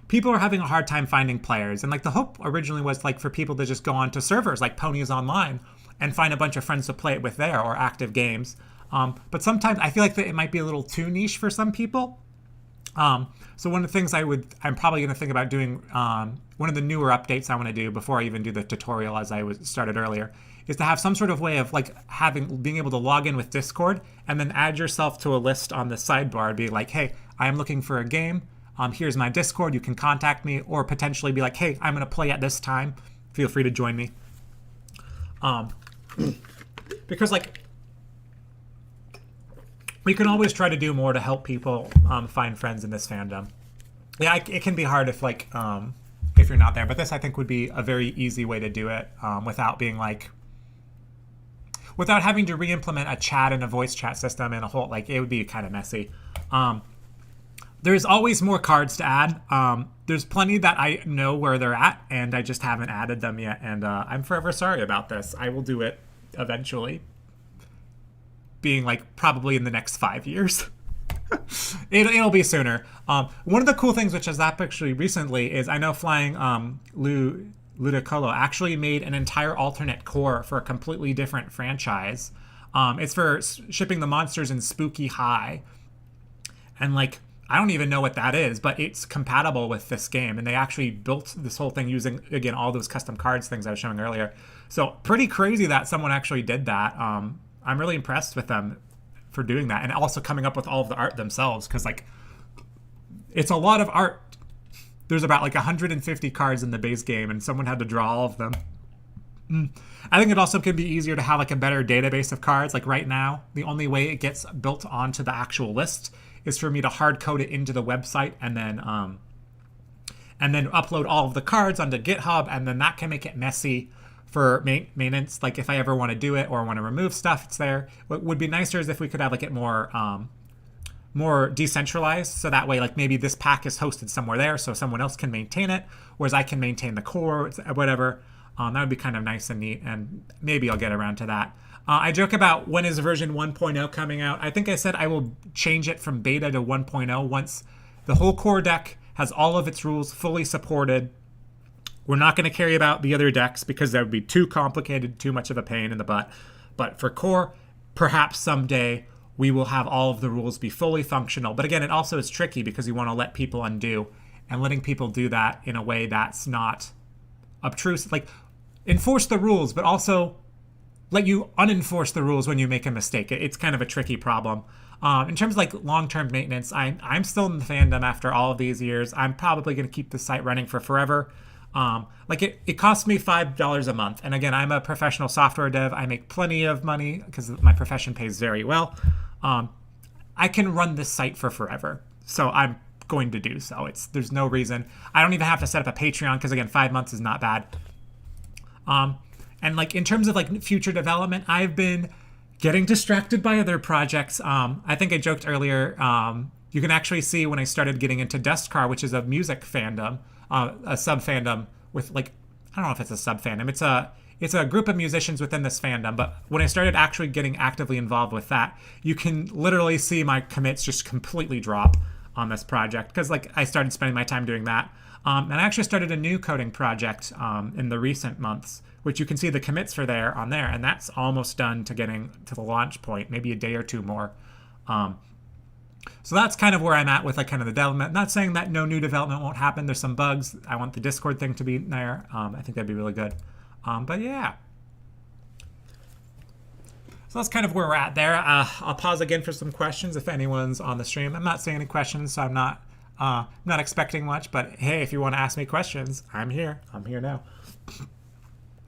People are having a hard time finding players, and like the hope originally was like for people to just go onto servers like Ponies Online and find a bunch of friends to play it with there, or active games. But sometimes I feel like that it might be a little too niche for some people. So one of the things I'm probably going to think about doing, one of the newer updates I want to do before I even do the tutorial, as I started earlier, is to have some sort of way of like being able to log in with Discord and then add yourself to a list on the sidebar, be like, hey, I am looking for a game. Here's my Discord. You can contact me, or potentially be like, hey, I'm going to play at this time. Feel free to join me. Because like, we can always try to do more to help people find friends in this fandom. Yeah, it can be hard if like if you're not there, but this I think would be a very easy way to do it without being like, without having to re-implement a chat and a voice chat system and a whole, like, it would be kind of messy. There's always more cards to add. There's plenty that I know where they're at, and I just haven't added them yet, and I'm forever sorry about this. I will do it eventually, being like probably in the next 5 years. It'll be sooner. One of the cool things which has happened actually recently is I know Flying Ludicolo actually made an entire alternate core for a completely different franchise. It's for shipping the monsters in Spooky High, and like, I don't even know what that is, but it's compatible with this game, and they actually built this whole thing using, again, all those custom cards things I was showing earlier. So pretty crazy that someone actually did that. I'm really impressed with them for doing that, and also coming up with all of the art themselves, because like it's a lot of art. There's about like 150 cards in the base game, and someone had to draw all of them. I think it also could be easier to have like a better database of cards. Like right now, the only way it gets built onto the actual list is for me to hard code it into the website and then upload all of the cards onto GitHub, and then that can make it messy for maintenance. Like if I ever want to do it or want to remove stuff, it's there. What would be nicer is if we could have like it more decentralized, so that way like maybe this pack is hosted somewhere there so someone else can maintain it, whereas I can maintain the core, whatever. That would be kind of nice and neat, and maybe I'll get around to that. I joke about when is version 1.0 coming out. I think I said I will change it from beta to 1.0 once the whole core deck has all of its rules fully supported. We're not going to carry about the other decks because that would be too complicated, too much of a pain in the butt. But for core, perhaps someday we will have all of the rules be fully functional. But again, it also is tricky because you want to let people undo, and letting people do that in a way that's not obtrusive. Like, enforce the rules, but also let you unenforce the rules when you make a mistake. It's kind of a tricky problem. In terms of like long-term maintenance, I'm still in the fandom after all of these years. I'm probably going to keep the site running for forever. It costs me $5 a month. And again, I'm a professional software dev. I make plenty of money because my profession pays very well. I can run this site for forever. So I'm going to do so. There's no reason. I don't even have to set up a Patreon because again, 5 months is not bad. And like in terms of like future development, I've been getting distracted by other projects. I think I joked earlier, you can actually see when I started getting into Dustcar, which is a music fandom, a sub fandom with like, I don't know if it's a sub fandom. It's a group of musicians within this fandom. But when I started actually getting actively involved with that, you can literally see my commits just completely drop on this project because like I started spending my time doing that. And I actually started a new coding project in the recent months, which you can see the commits for there, and that's almost done to getting to the launch point, maybe a day or two more. So that's kind of where I'm at with like kind of the development. Not saying that no new development won't happen. There's some bugs. I want the Discord thing to be there. I think that'd be really good. But yeah. So that's kind of where we're at there. I'll pause again for some questions if anyone's on the stream. I'm not seeing any questions, so I'm not expecting much, but hey, if you want to ask me questions, I'm here. I'm here now.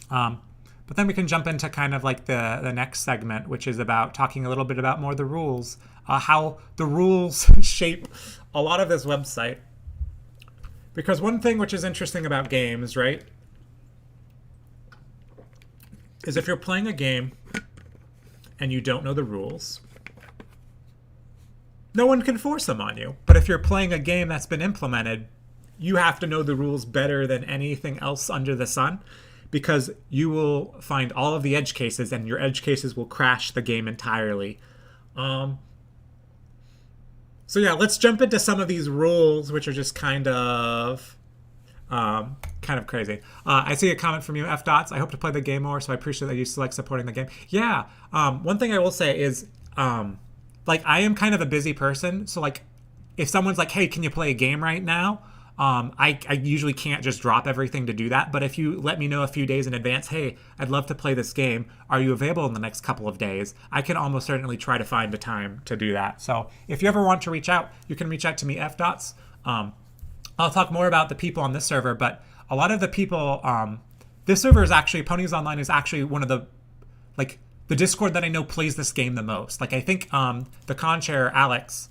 But then we can jump into kind of like the next segment, which is about talking a little bit about more the rules, how the rules shape a lot of this website. Because one thing which is interesting about games, right, is if you're playing a game and you don't know the rules, no one can force them on you. But if you're playing a game that's been implemented, you have to know the rules better than anything else under the sun, because you will find all of the edge cases and your edge cases will crash the game entirely. So yeah, let's jump into some of these rules, which are just kind of crazy. I see a comment from you, F Dots. I hope to play the game more, so I appreciate that you select supporting the game. Yeah, one thing I will say is, like, I am kind of a busy person, so like, if someone's like, hey, can you play a game right now? I usually can't just drop everything to do that, but if you let me know a few days in advance, hey, I'd love to play this game, are you available in the next couple of days? I can almost certainly try to find a time to do that. So if you ever want to reach out, you can reach out to me, FDots. I'll talk more about the people on this server, but a lot of the people, this server is actually, Ponies Online is actually one of the, like, the Discord that I know plays this game the most. Like, I think the con chair, Alex,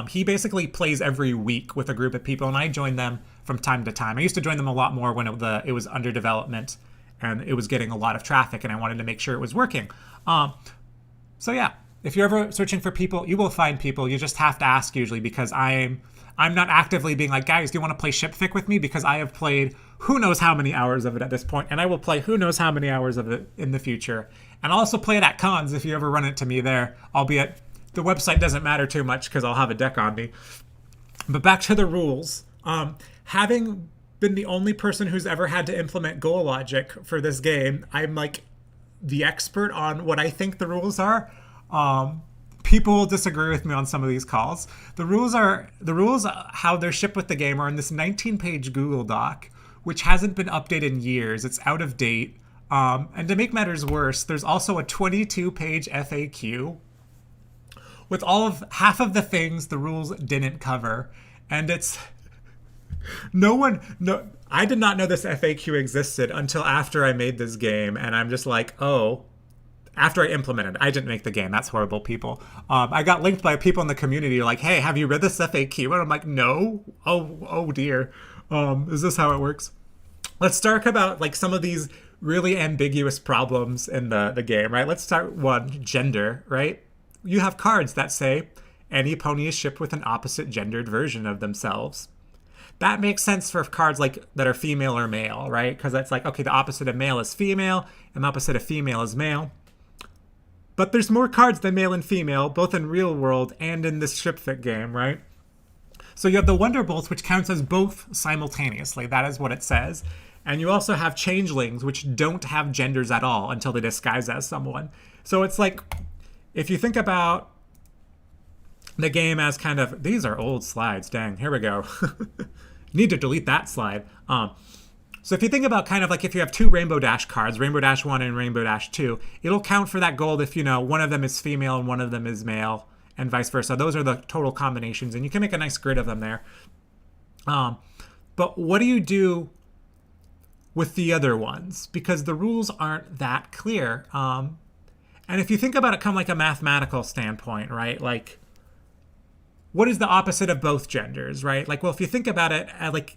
he basically plays every week with a group of people, and I join them from time to time. I used to join them a lot more when it was under development and it was getting a lot of traffic, and I wanted to make sure it was working. So yeah, if you're ever searching for people, you will find people. You just have to ask usually, because I'm not actively being like, guys, do you want to play Shipfic with me? Because I have played who knows how many hours of it at this point, and I will play who knows how many hours of it in the future. And I'll also play it at cons if you ever run into me there, albeit the website doesn't matter too much because I'll have a deck on me. But back to the rules. Having been the only person who's ever had to implement goal logic for this game, I'm like the expert on what I think the rules are. People will disagree with me on some of these calls. The rules how they're shipped with the game are in this 19-page Google Doc, which hasn't been updated in years. It's out of date. And to make matters worse, there's also a 22-page FAQ with half of the things the rules didn't cover. And it's I did not know this FAQ existed until after I made this game, and I'm just like, oh, after I implemented it. I didn't make the game. That's horrible, people. I got linked by people in the community like, hey, have you read this FAQ? And I'm like, no. Oh dear. Is this how it works? Let's talk about like some of these really ambiguous problems in the game, right? Let's start one, gender, right? You have cards that say any pony is shipped with an opposite gendered version of themselves. That makes sense for cards like that are female or male, right? Because that's like, okay, the opposite of male is female, and the opposite of female is male. But there's more cards than male and female, both in real world and in this ShipFit game, right? So you have the Wonderbolts, which counts as both simultaneously. That is what it says. And you also have Changelings, which don't have genders at all until they disguise as someone. So it's like, if you think about the game as kind of, these are old slides, dang, here we go. Need to delete that slide. So if you think about kind of like if you have two Rainbow Dash cards, Rainbow Dash 1 and Rainbow Dash 2, it'll count for that gold if, one of them is female and one of them is male, and vice versa. Those are the total combinations, and you can make a nice grid of them there. But what do you do with the other ones? Because the rules aren't that clear. And if you think about it from like a mathematical standpoint, right? Like, what is the opposite of both genders, right? Like, well, if you think about it, as like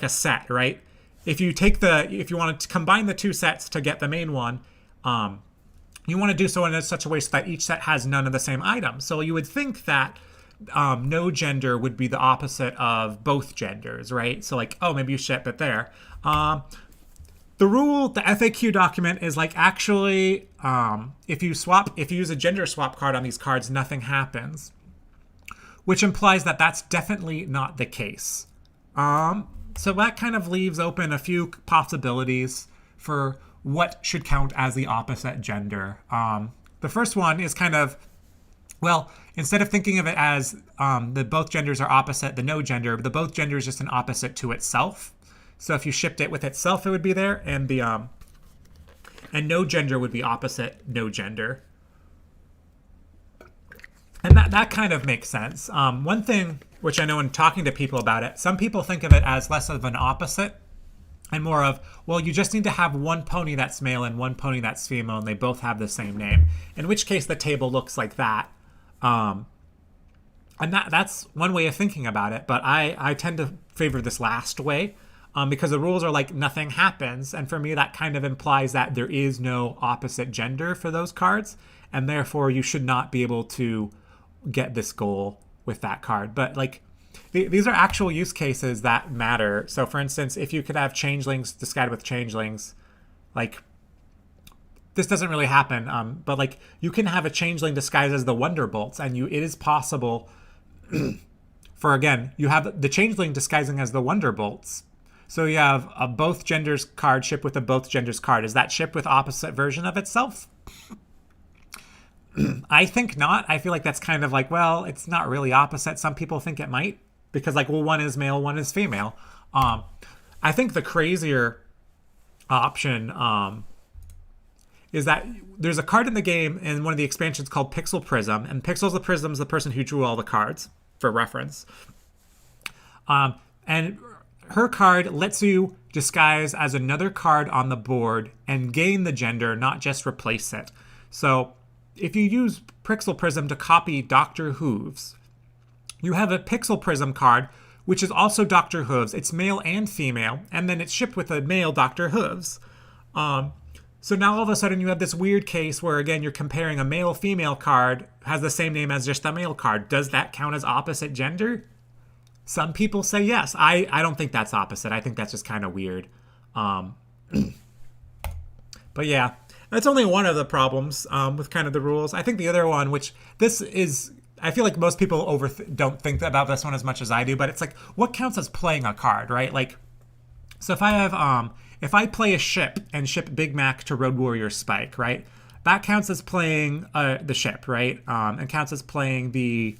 a set, right? If you want to combine the two sets to get the main one, you want to do so in such a way so that each set has none of the same items. So you would think that no gender would be the opposite of both genders, right? So like, oh, maybe you ship it there. The FAQ document is like, actually, if you use a gender swap card on these cards, nothing happens, which implies that that's definitely not the case. So that kind of leaves open a few possibilities for what should count as the opposite gender. The first one is kind of, well, instead of thinking of it as the both genders are opposite the no gender, the both gender is just an opposite to itself. So if you shipped it with itself, it would be there, and the and no gender would be opposite no gender. And that kind of makes sense. One thing which I know in talking to people about it, some people think of it as less of an opposite and more of, well, you just need to have one pony that's male and one pony that's female, and they both have the same name. In which case the table looks like that. And that's one way of thinking about it, but I tend to favor this last way. Because the rules are like nothing happens, and for me that kind of implies that there is no opposite gender for those cards, and therefore you should not be able to get this goal with that card. But like these are actual use cases that matter. So for instance, if you could have Changelings disguised with Changelings, like this doesn't really happen, but like you can have a Changeling disguised as the Wonderbolts, and it is possible for, again, you have the Changeling disguising as the Wonderbolts. So you have a both genders card shipped with a both genders card. Is that shipped with opposite version of itself? I think not. I feel like that's kind of like, well, it's not really opposite. Some people think it might, because like, well, one is male, one is female. I think the crazier option is that there's a card in the game in one of the expansions called Pixel Prism, and Pixel the Prism is the person who drew all the cards for reference. And her card lets you disguise as another card on the board and gain the gender, not just replace it. So if you use Pixel Prism to copy Dr. Hooves, you have a Pixel Prism card, which is also Dr. Hooves. It's male and female, and then it's shipped with a male Dr. Hooves. So now all of a sudden you have this weird case where, again, you're comparing a male-female card, has the same name as just a male card. Does that count as opposite gender? Some people say yes. I don't think that's opposite. I think that's just kind of weird. But yeah, that's only one of the problems with kind of the rules. I think the other one, which this is, I feel like most people don't think about this one as much as I do, but it's like, what counts as playing a card, right? Like, so if I have, if I play a ship and ship Big Mac to Road Warrior Spike, right? That counts as playing the ship, right? And counts as playing the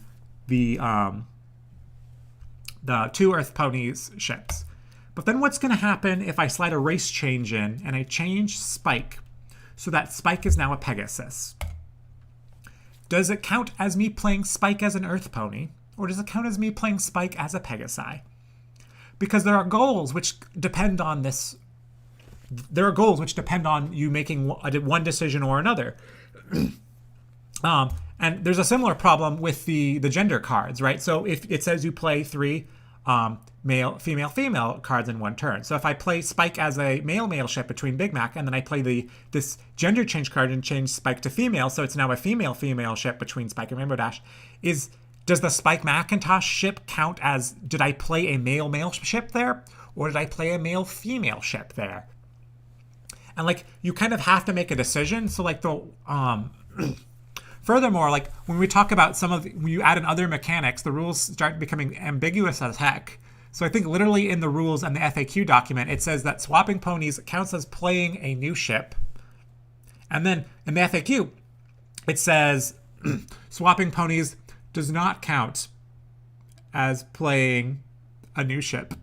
two Earth Ponies ships. But then what's going to happen if I slide a race change in and I change Spike so that Spike is now a Pegasus? Does it count as me playing Spike as an Earth Pony, or does it count as me playing Spike as a Pegasi? Because there are goals which depend on this. There are goals which depend on you making one decision or another. And there's a similar problem with the gender cards, right? So if it says you play 3 male, female cards in one turn. So if I play Spike as a male ship between Big Mac, and then I play this gender change card and change Spike to female, so it's now a female ship between Spike and Rainbow Dash, does the Spike Macintosh ship count as, did I play a male ship there? Or did I play a male-female ship there? And like, you kind of have to make a decision. So like furthermore, like when we talk about when you add in other mechanics, the rules start becoming ambiguous as heck. So I think literally in the rules and the FAQ document, it says that swapping ponies counts as playing a new ship. And then in the FAQ, it says swapping ponies does not count as playing a new ship.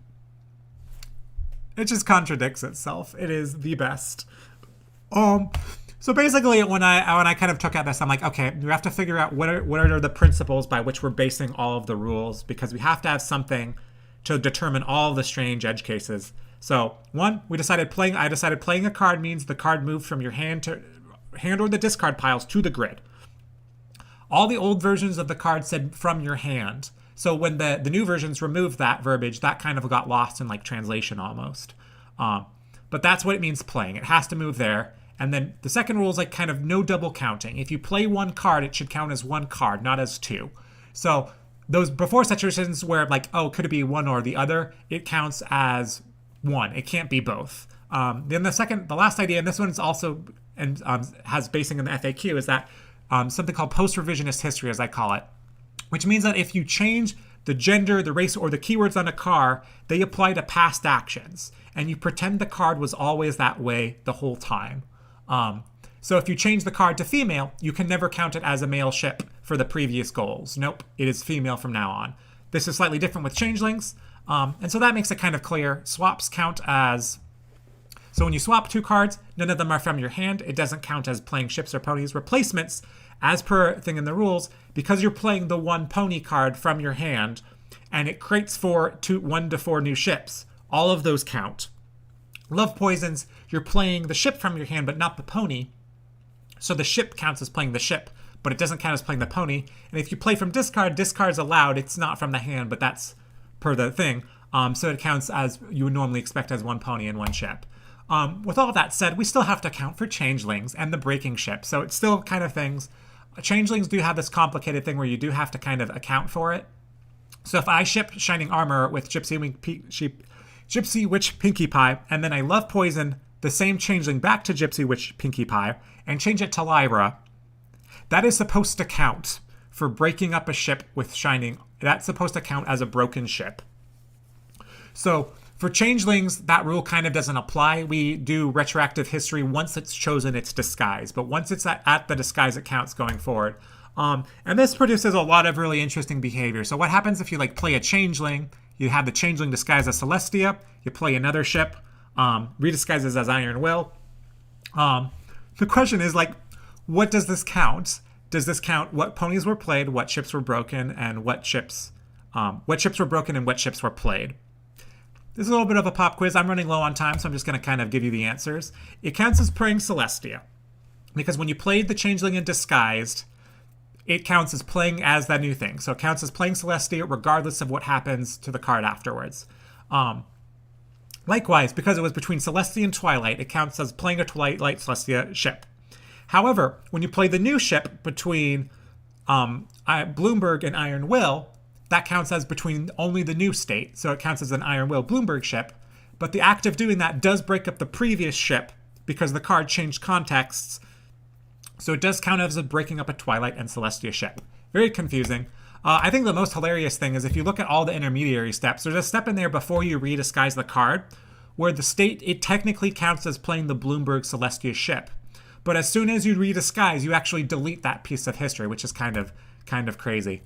It just contradicts itself. It is the best. So basically, when I kind of took at this, I'm like, okay, we have to figure out what are the principles by which we're basing all of the rules, because we have to have something to determine all of the strange edge cases. So one, I decided playing a card means the card moved from your hand or the discard piles to the grid. All the old versions of the card said from your hand. So when the new versions removed that verbiage, that kind of got lost in like translation almost. But that's what it means playing. It has to move there. And then the second rule is like kind of no double counting. If you play one card, it should count as one card, not as 2. So those before situations where like, oh, could it be one or the other? It counts as 1. It can't be both. Then the last idea, and this one is also and has basing in the FAQ, is that something called post-revisionist history, as I call it, which means that if you change the gender, the race, or the keywords on a card, they apply to past actions, and you pretend the card was always that way the whole time. So if you change the card to female, you can never count it as a male ship for the previous goals. Nope, it is female from now on. This is slightly different with changelings, and so that makes it kind of clear. Swaps count as... So when you swap 2 cards, none of them are from your hand. It doesn't count as playing ships or ponies. Replacements, as per thing in the rules, because you're playing the 1 pony card from your hand, and it creates 1 to 4 new ships. All of those count. Love poisons, you're playing the ship from your hand, but not the pony. So the ship counts as playing the ship, but it doesn't count as playing the pony. And if you play from discard's allowed. It's not from the hand, but that's per the thing. So it counts as you would normally expect as 1 pony and 1 ship. With all that said, we still have to account for changelings and the breaking ship. So it's still kind of things. Changelings do have this complicated thing where you do have to kind of account for it. So if I ship Shining Armor with Gypsy Witch Pinkie Pie, and then I love poison the same changeling back to Gypsy Witch Pinkie Pie and change it to Lyra, that is supposed to count for breaking up a ship with Shining. That's supposed to count as a broken ship. So for changelings, that rule kind of doesn't apply. We do retroactive history once it's chosen its disguise, but once it's at the disguise, it counts going forward. And this produces a lot of really interesting behavior. So what happens if you like play a changeling? You have the changeling disguised as Celestia. You play another ship, redisguises as Iron Will. The question is like, what does this count? Does this count what ponies were played, what ships were broken, and what ships were broken and what ships were played? This is a little bit of a pop quiz. I'm running low on time, so I'm just going to kind of give you the answers. It counts as playing Celestia, because when you played the changeling in disguised, it counts as playing as that new thing. So it counts as playing Celestia regardless of what happens to the card afterwards. Likewise, because it was between Celestia and Twilight, it counts as playing a Twilight Celestia ship. However, when you play the new ship between Bloomberg and Iron Will, that counts as between only the new state. So it counts as an Iron Will Bloomberg ship. But the act of doing that does break up the previous ship because the card changed contexts. So it does count as breaking up a Twilight and Celestia ship. Very confusing. I think the most hilarious thing is if you look at all the intermediary steps, there's a step in there before you redisguise the card where the state, it technically counts as playing the Bloomberg Celestia ship. But as soon as you redisguise, you actually delete that piece of history, which is kind of crazy.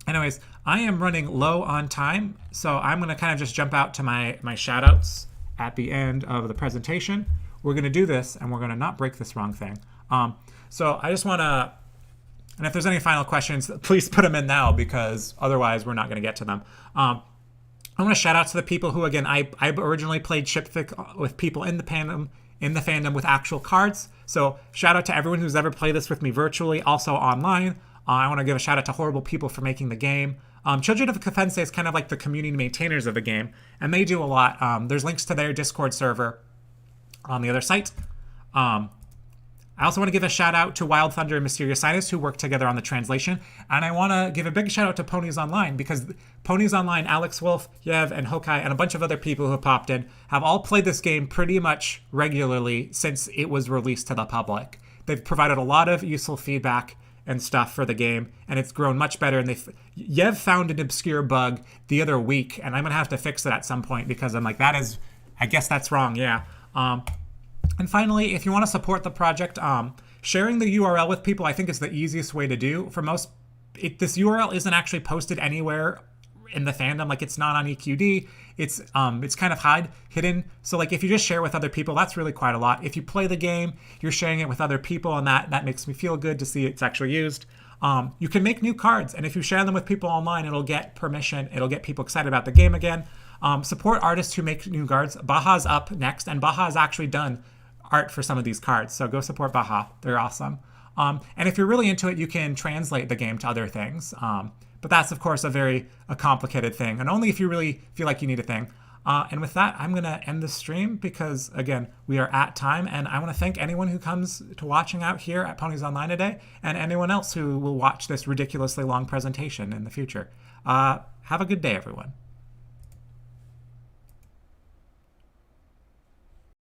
Anyways, I am running low on time, so I'm going to kind of just jump out to my shout outs at the end of the presentation. We're going to do this, and we're going to not break this wrong thing. So I just want to, and if there's any final questions, please put them in now, because otherwise we're not going to get to them. I want to shout out to the people who, again, I originally played Shipfic with people in the fandom with actual cards. So shout out to everyone who's ever played this with me virtually, also online. I want to give a shout out to Horrible People for making the game. Children of Kefense is kind of like the community maintainers of the game, and they do a lot. There's links to their Discord server on the other site. I also want to give a shout out to Wild Thunder and Mysterious Sinus, who work together on the translation. And I want to give a big shout out to Ponies Online, because Ponies Online, Alex Wolf, Yev, and Hokai, and a bunch of other people who have popped in, have all played this game pretty much regularly since it was released to the public. They've provided a lot of useful feedback and stuff for the game, and it's grown much better. And Yev found an obscure bug the other week, and I'm going to have to fix it at some point, because I'm like, I guess that's wrong, yeah. And finally, if you want to support the project, sharing the URL with people, I think, is the easiest way to do. For most, this URL isn't actually posted anywhere in the fandom. Like, it's not on EQD. It's kind of hidden. So like, if you just share with other people, that's really quite a lot. If you play the game, you're sharing it with other people, and that makes me feel good to see it's actually used. You can make new cards, and if you share them with people online, it'll get permission. It'll get people excited about the game again. Support artists who make new cards. Baja's up next, and Baja's actually done art for some of these cards, so go support Baja. They're awesome. And if you're really into it, you can translate the game to other things. But that's, of course, a complicated thing, and only if you really feel like you need a thing. And with that, I'm going to end the stream, because, again, we are at time, and I want to thank anyone who comes to watching out here at Ponies Online today, and anyone else who will watch this ridiculously long presentation in the future. Have a good day, everyone.